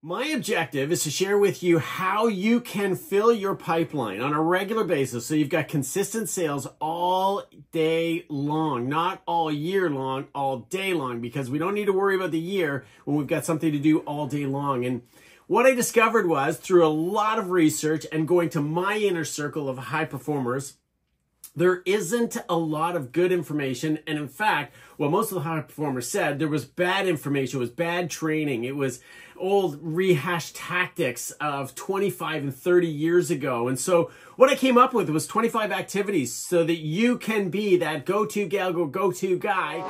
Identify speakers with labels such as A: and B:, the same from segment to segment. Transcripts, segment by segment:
A: My objective is to share with you how you can fill your pipeline on a regular basis so you've got consistent sales all day long, not all year long, all day long, because we don't need to worry about the year when we've got something to do all day long. And what I discovered was, through a lot of research and going to my inner circle of high performers, there isn't a lot of good information. And in fact, what most of the high performers said, there was bad information, it was bad training, it was old rehashed tactics of 25 and 30 years ago. And so what I came up with was 25 activities so that you can be that go-to gal, go-to guy.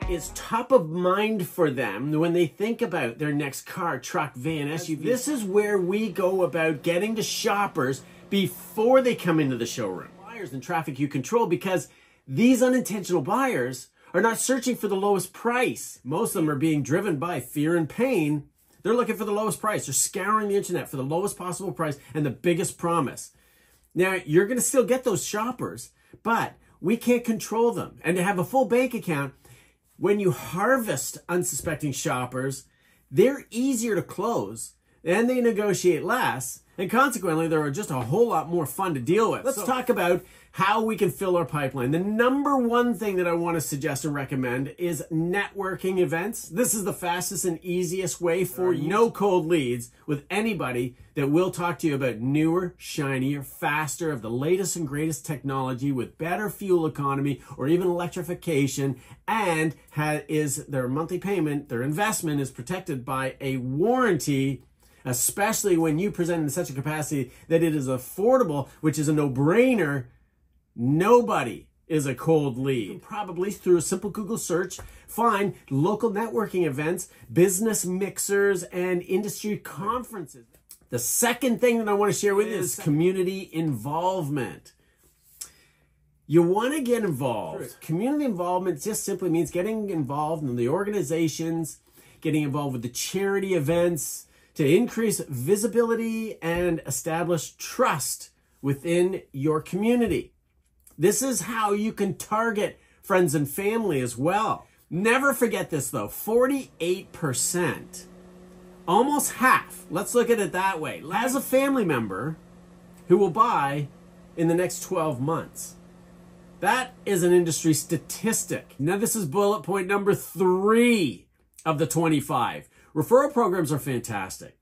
A: Is top of mind for them when they think about their next car, truck, van, SUV. This is where we go about getting to shoppers before they come into the showroom. Buyers and traffic you control, because these unintentional buyers are not searching for the lowest price. Most of them are being driven by fear and pain. They're looking for the lowest price. They're scouring the internet for the lowest possible price and the biggest promise. Now, you're going to still get those shoppers, but we can't control them. And to have a full bank account, when you harvest unsuspecting shoppers, they're easier to close and they negotiate less. And consequently, they're just a whole lot more fun to deal with. Let's talk about how we can fill our pipeline. The number one thing that I want to suggest and recommend is networking events. This is the fastest and easiest way for no cold leads with anybody that will talk to you about newer, shinier, faster, of the latest and greatest technology with better fuel economy or even electrification, and is their monthly payment, their investment is protected by a warranty, especially when you present in such a capacity that it is affordable, which is a no-brainer. Nobody is a cold lead. Probably through a simple Google search, find local networking events, business mixers, and industry conferences. The second thing that I want to share with you is community involvement. You want to get involved. Community involvement just simply means getting involved in the organizations, getting involved with the charity events, to increase visibility and establish trust within your community. This is how you can target friends and family as well. Never forget this though, 48%, almost half, let's look at it that way, has a family member who will buy in the next 12 months. That is an industry statistic. Now this is bullet point number 3 of the 25. Referral programs are fantastic.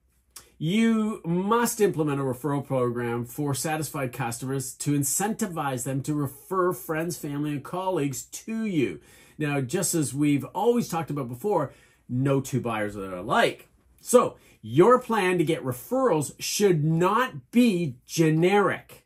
A: You must implement a referral program for satisfied customers to incentivize them to refer friends, family, and colleagues to you. Now, just as we've always talked about before, no two buyers are alike. So your plan to get referrals should not be generic.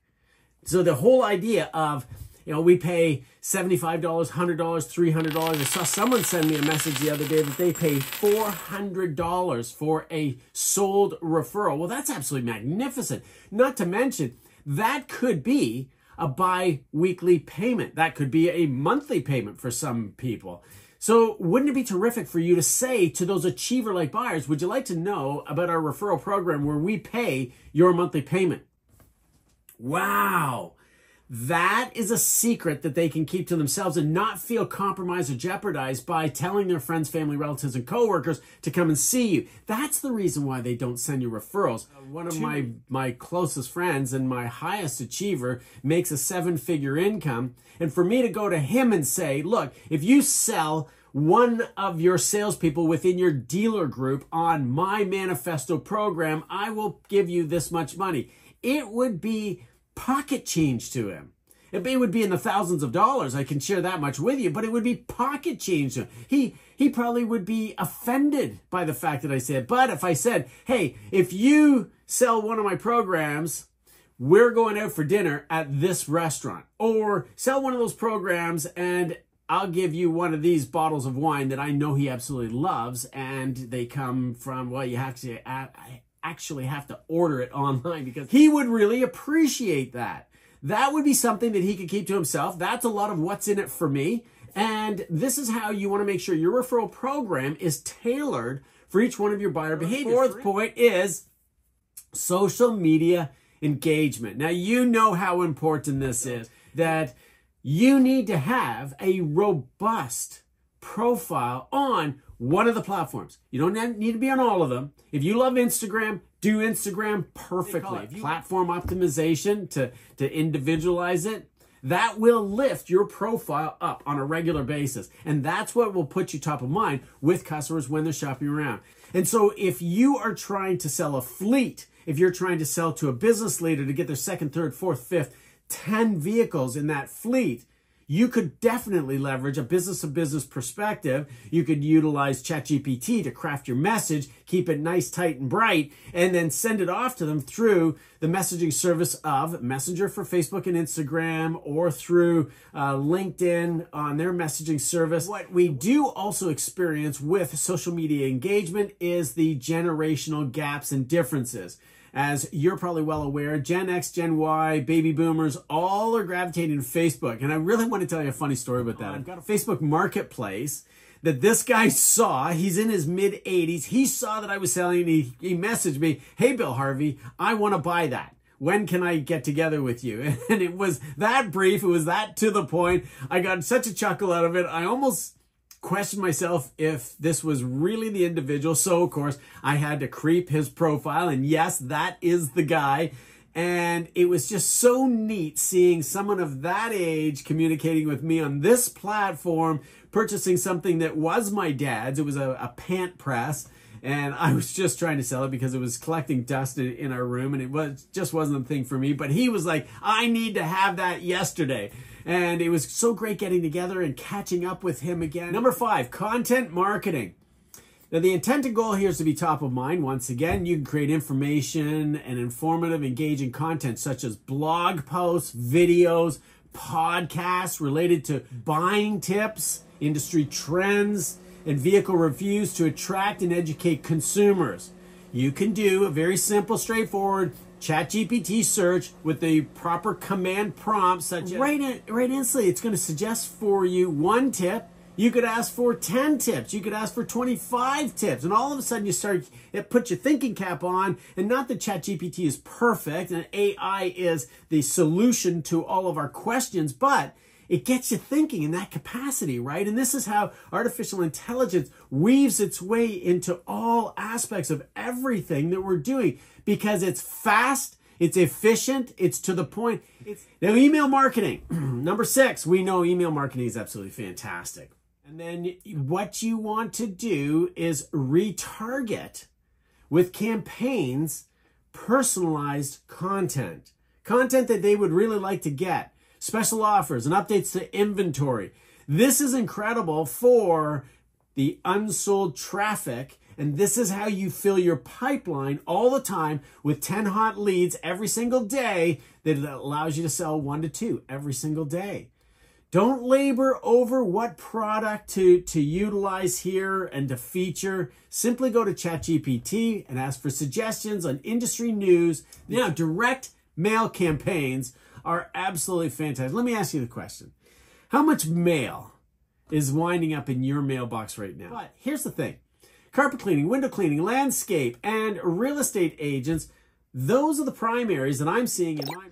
A: So the whole idea of, we pay $75, $100, $300. I saw someone send me a message the other day that they pay $400 for a sold referral. Well, that's absolutely magnificent. Not to mention, that could be a bi-weekly payment. That could be a monthly payment for some people. So wouldn't it be terrific for you to say to those achiever-like buyers, would you like to know about our referral program where we pay your monthly payment? Wow. That is a secret that they can keep to themselves and not feel compromised or jeopardized by telling their friends, family, relatives, and coworkers to come and see you. That's the reason why they don't send you referrals. One of my closest friends and my highest achiever makes a 7-figure income. And for me to go to him and say, look, if you sell one of your salespeople within your dealer group on my manifesto program, I will give you this much money. It would be pocket change to him. It would be in the thousands of dollars. I can share that much with you, but it would be pocket change to him. He probably would be offended by the fact that I said, but if I said, hey, if you sell one of my programs, we're going out for dinner at this restaurant, or sell one of those programs and I'll give you one of these bottles of wine that I know he absolutely loves, and they come from, well, you have to actually have to order it online, because he would really appreciate that. That would be something that he could keep to himself. That's a lot of what's in it for me. And this is how you want to make sure your referral program is tailored for each one of your buyer behaviors. Fourth point is social media engagement. Now, you know how important this is, that you need to have a robust profile on one of the platforms. You don't need to be on all of them. If you love Instagram, do Instagram perfectly. Platform optimization to individualize it. That will lift your profile up on a regular basis. And that's what will put you top of mind with customers when they're shopping around. And so if you are trying to sell a fleet, if you're trying to sell to a business leader to get their second, third, fourth, fifth, 10 vehicles in that fleet, you could definitely leverage a business-to-business perspective. You could utilize ChatGPT to craft your message, keep it nice, tight, and bright, and then send it off to them through the messaging service of Messenger for Facebook and Instagram, or through LinkedIn on their messaging service. What we do also experience with social media engagement is the generational gaps and differences. As you're probably well aware, Gen X, Gen Y, baby boomers, all are gravitating to Facebook. And I really want to tell you a funny story about that. I've got a Facebook marketplace that this guy saw. He's in his mid-80s. He saw that I was selling, and he messaged me, "Hey, Bill Harvey, I want to buy that. When can I get together with you?" And it was that brief. It was that to the point. I got such a chuckle out of it. I almost questioned myself if this was really the individual. So, of course, I had to creep his profile. And yes, that is the guy. And it was just so neat seeing someone of that age communicating with me on this platform, purchasing something that was my dad's. It was a pant press. And I was just trying to sell it because it was collecting dust in our room, and it just wasn't a thing for me. But he was like, "I need to have that yesterday." And it was so great getting together and catching up with him again. Number 5, content marketing. Now, the intent and goal here is to be top of mind. Once again, you can create information and informative, engaging content such as blog posts, videos, podcasts related to buying tips, industry trends, and vehicle reviews to attract and educate consumers. You can do a very simple, straightforward ChatGPT search with the proper command prompts, such as right instantly. It's going to suggest for you 1 tip. You could ask for 10 tips. You could ask for 25 tips. And all of a sudden it puts your thinking cap on. And not that ChatGPT is perfect and AI is the solution to all of our questions, but it gets you thinking in that capacity, right? And this is how artificial intelligence weaves its way into all aspects of everything that we're doing, because it's fast, it's efficient, it's to the point. Now, email marketing. Number 6, we know email marketing is absolutely fantastic. And then what you want to do is retarget with campaigns, personalized content that they would really like to get. Special offers and updates to inventory. This is incredible for the unsold traffic, and this is how you fill your pipeline all the time with 10 hot leads every single day that allows you to sell 1 to 2 every single day. Don't labor over what product to utilize here and to feature. Simply go to ChatGPT and ask for suggestions on industry news. Now, direct mail campaigns are absolutely fantastic. Let me ask you the question. How much mail is winding up in your mailbox right now? But here's the thing. Carpet cleaning, window cleaning, landscape, and real estate agents, those are the primaries that I'm seeing in my